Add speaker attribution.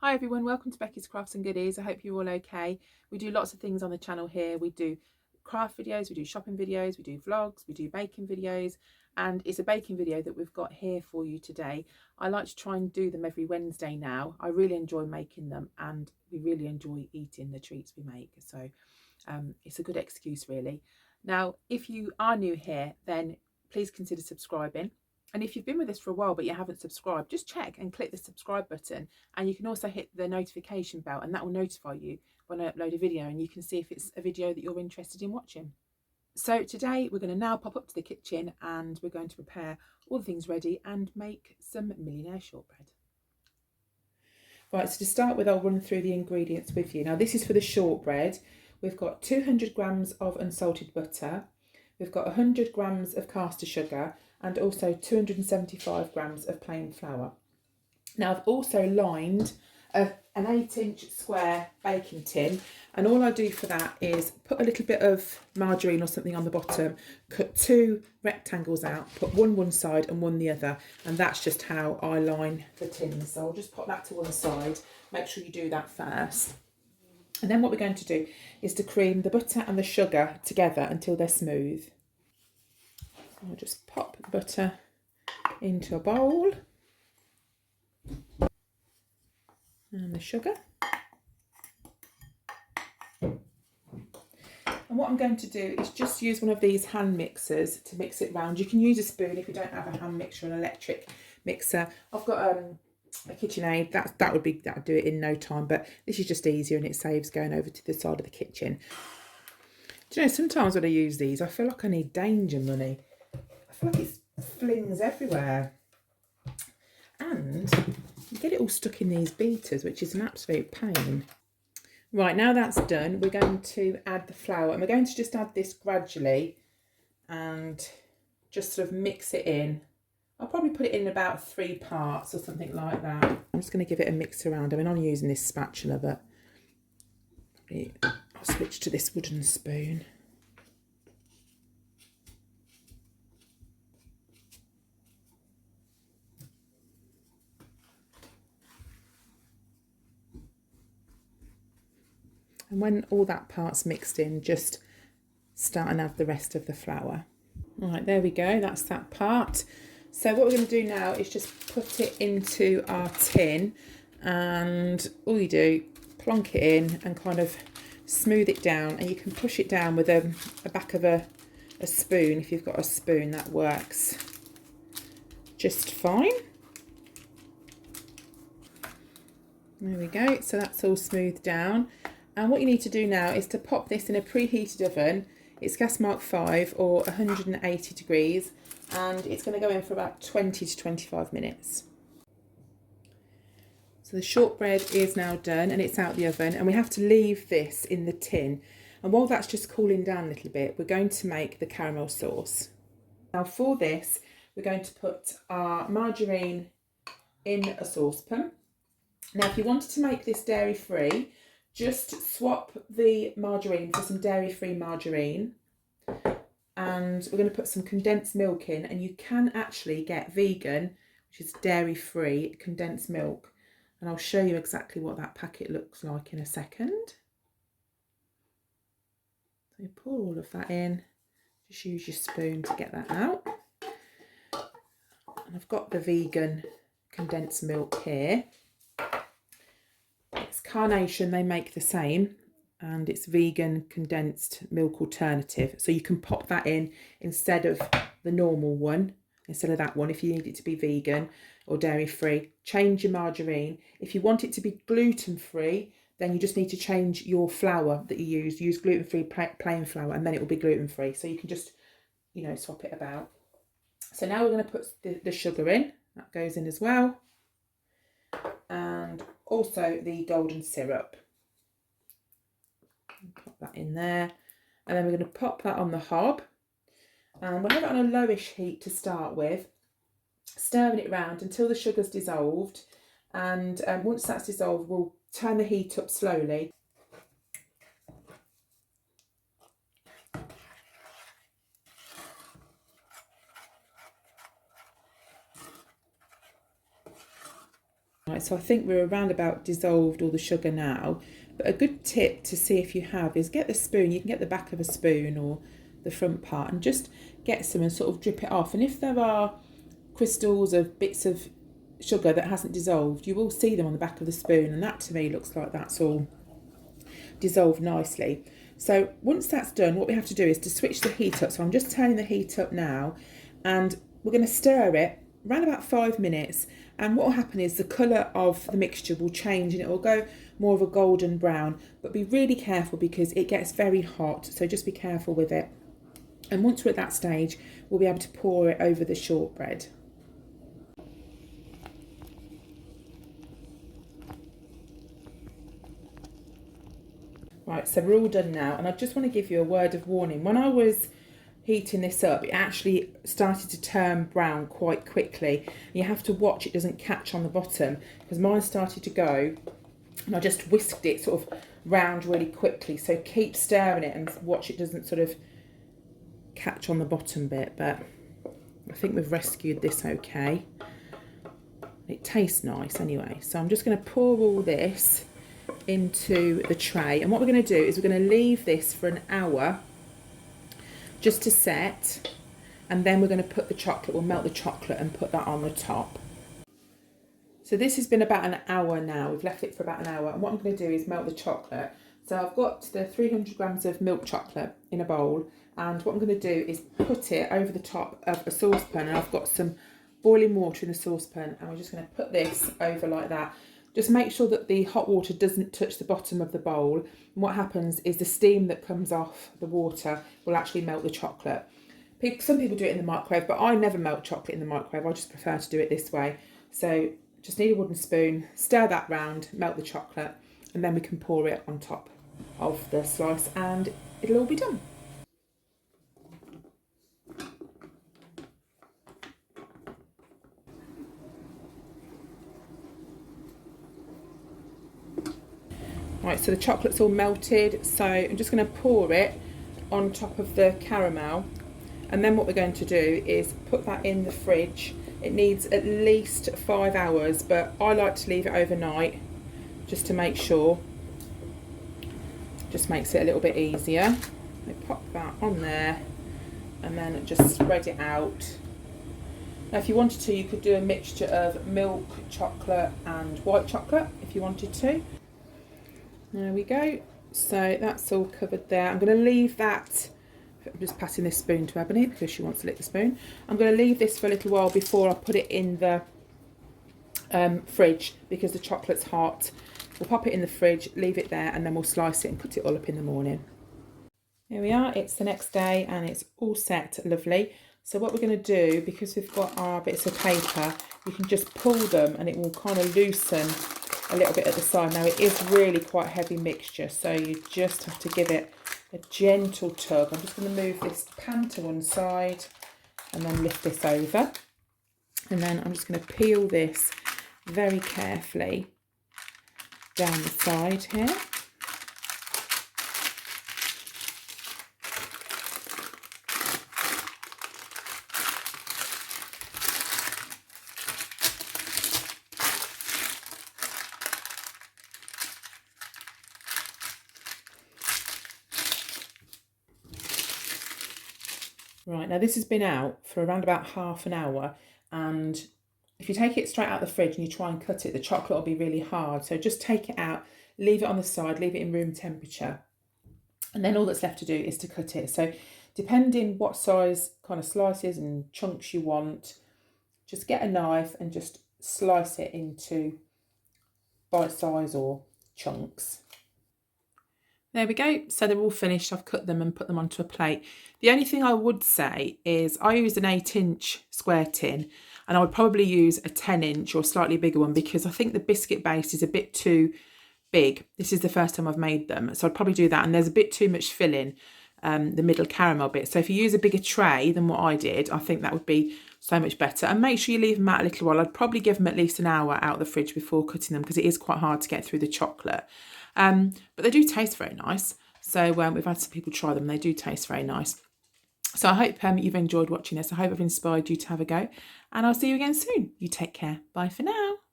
Speaker 1: Hi everyone, welcome to Becky's Crafts and Goodies. I hope you're all okay. We do lots of things on the channel here. We do craft videos, we do shopping videos, we do vlogs, we do baking videos, and it's a baking video that we've got here for you today. I like to try and do them every Wednesday now. I really enjoy making them and we really enjoy eating the treats we make. So it's a good excuse really. Now, if you are new here, then please consider subscribing. And if you've been with us for a while but you haven't subscribed, just check and click the subscribe button. And you can also hit the notification bell and that will notify you when I upload a video, and you can see if it's a video that you're interested in watching. So today we're going to now pop up to the kitchen and we're going to prepare all the things ready and make some millionaire shortbread. Right, so to start with, I'll run through the ingredients with you. Now this is for the shortbread. We've got 200 grams of unsalted butter. We've got 100 grams of caster sugar and also 275 grams of plain flour. Now I've also lined an 8-inch square baking tin, and all I do for that is put a little bit of margarine or something on the bottom, cut 2 rectangles out, put one side and one the other, and that's just how I line the tins. So I'll just put that to one side. Make sure you do that first. And then what we're going to do is to cream the butter and the sugar together until they're smooth. I'll just pop the butter into a bowl and the sugar. And what I'm going to do is just use one of these hand mixers to mix it round. You can use a spoon if you don't have a hand mixer, an electric mixer. I've got a KitchenAid. That would do it in no time, but this is just easier and it saves going over to the side of the kitchen. Do you know, sometimes when I use these, I feel like I need danger money. I feel like it flings everywhere. And you get it all stuck in these beaters, which is an absolute pain. Right, now that's done, we're going to add the flour, and we're going to just add this gradually and just sort of mix it in. I'll probably put it in about 3 parts or something like that. I'm just going to give it a mix around. I mean, I'm using this spatula, but I'll switch to this wooden spoon. And when all that part's mixed in, just start and add the rest of the flour. All right, there we go, that's that part. So what we're going to do now is just put it into our tin, and all you do, plonk it in and kind of smooth it down, and you can push it down with a back of a spoon. If you've got a spoon, that works just fine. There we go, so that's all smoothed down. And what you need to do now is to pop this in a preheated oven. It's gas mark 5 or 180 degrees, and it's going to go in for about 20 to 25 minutes. So the shortbread is now done and it's out the oven, and we have to leave this in the tin. And while that's just cooling down a little bit, we're going to make the caramel sauce. Now for this, we're going to put our margarine in a saucepan. Now if you wanted to make this dairy-free, just swap the margarine for some dairy-free margarine, and we're going to put some condensed milk in, and you can actually get vegan, which is dairy-free condensed milk, and I'll show you exactly what that packet looks like in a second. So you pour all of that in, just use your spoon to get that out, and I've got the vegan condensed milk here. Carnation, they make the same, and it's vegan condensed milk alternative, so you can pop that in instead of the normal one, instead of that one, if you need it to be vegan or dairy free. Change your margarine. If you want it to be gluten free, then you just need to change your flour that you use gluten free plain flour, and then it will be gluten free. So you can just, you know, swap it about. So now we're going to put the sugar in. That goes in as well, and also the golden syrup. Pop that in there, and then we're going to pop that on the hob, and we'll have it on a lowish heat to start with, stirring it around until the sugar's dissolved, and once that's dissolved, we'll turn the heat up slowly. Right, so I think we're around about dissolved all the sugar now. But a good tip to see if you have is get the spoon. You can get the back of a spoon or the front part and just get some and sort of drip it off. And if there are crystals of bits of sugar that hasn't dissolved, you will see them on the back of the spoon, and that to me looks like that's all dissolved nicely. So once that's done, what we have to do is to switch the heat up. So I'm just turning the heat up now, and we're going to stir it around about 5 minutes, and what will happen is the colour of the mixture will change and it will go more of a golden brown. But be really careful because it gets very hot, so just be careful with it. And once we're at that stage, we'll be able to pour it over the shortbread. Right, so we're all done now, and I just want to give you a word of warning. When I was heating this up, it actually started to turn brown quite quickly. You have to watch it doesn't catch on the bottom, because mine started to go, and I just whisked it sort of round really quickly. So keep stirring it and watch it doesn't sort of catch on the bottom bit. But I think we've rescued this okay. It tastes nice anyway. So I'm just going to pour all this into the tray, and what we're going to do is we're going to leave this for an hour just to set, and then we're going to put the chocolate, we'll melt the chocolate and put that on the top. So this has been about an hour now. We've left it for about an hour, and what I'm going to do is melt the chocolate. So I've got the 300 grams of milk chocolate in a bowl, and what I'm going to do is put it over the top of a saucepan, and I've got some boiling water in the saucepan, and we're just going to put this over like that. Just make sure that the hot water doesn't touch the bottom of the bowl. And what happens is the steam that comes off the water will actually melt the chocolate. Some people do it in the microwave, but I never melt chocolate in the microwave. I just prefer to do it this way. So just need a wooden spoon, stir that round, melt the chocolate, and then we can pour it on top of the slice and it'll all be done. Right, so the chocolate's all melted, so I'm just going to pour it on top of the caramel, and then what we're going to do is put that in the fridge. It needs at least 5 hours, but I like to leave it overnight just to make sure. Just makes it a little bit easier. I pop that on there and then just spread it out. Now if you wanted to, you could do a mixture of milk, chocolate and white chocolate if you wanted to. There we go. So that's all covered there. I'm going to leave that. I'm just passing this spoon to Ebony because she wants to lick the spoon. I'm going to leave this for a little while before I put it in the fridge because the chocolate's hot. We'll pop it in the fridge, leave it there, and then we'll slice it and put it all up in the morning. Here we are. It's the next day and it's all set lovely. So what we're going to do, because we've got our bits of paper, you can just pull them and it will kind of loosen a little bit at the side. Now it is really quite a heavy mixture, so you just have to give it a gentle tug. I'm just going to move this pan to one side and then lift this over, and then I'm just going to peel this very carefully down the side here. Right, now this has been out for around about half an hour, and if you take it straight out of the fridge and you try and cut it, the chocolate will be really hard. So just take it out, leave it on the side, leave it in room temperature, and then all that's left to do is to cut it. So depending what size kind of slices and chunks you want, just get a knife and just slice it into bite size or chunks. There we go. So they're all finished. I've cut them and put them onto a plate. The only thing I would say is I used an 8-inch square tin, and I would probably use a 10-inch or slightly bigger one because I think the biscuit base is a bit too big. This is the first time I've made them, so I'd probably do that. And there's a bit too much filling, the middle caramel bit. So if you use a bigger tray than what I did, I think that would be so much better. And make sure you leave them out a little while. I'd probably give them at least an hour out of the fridge before cutting them because it is quite hard to get through the chocolate. But they do taste very nice. So we've had some people try them. They do taste very nice. So I hope you've enjoyed watching this. I hope I've inspired you to have a go. And I'll see you again soon. You take care. Bye for now.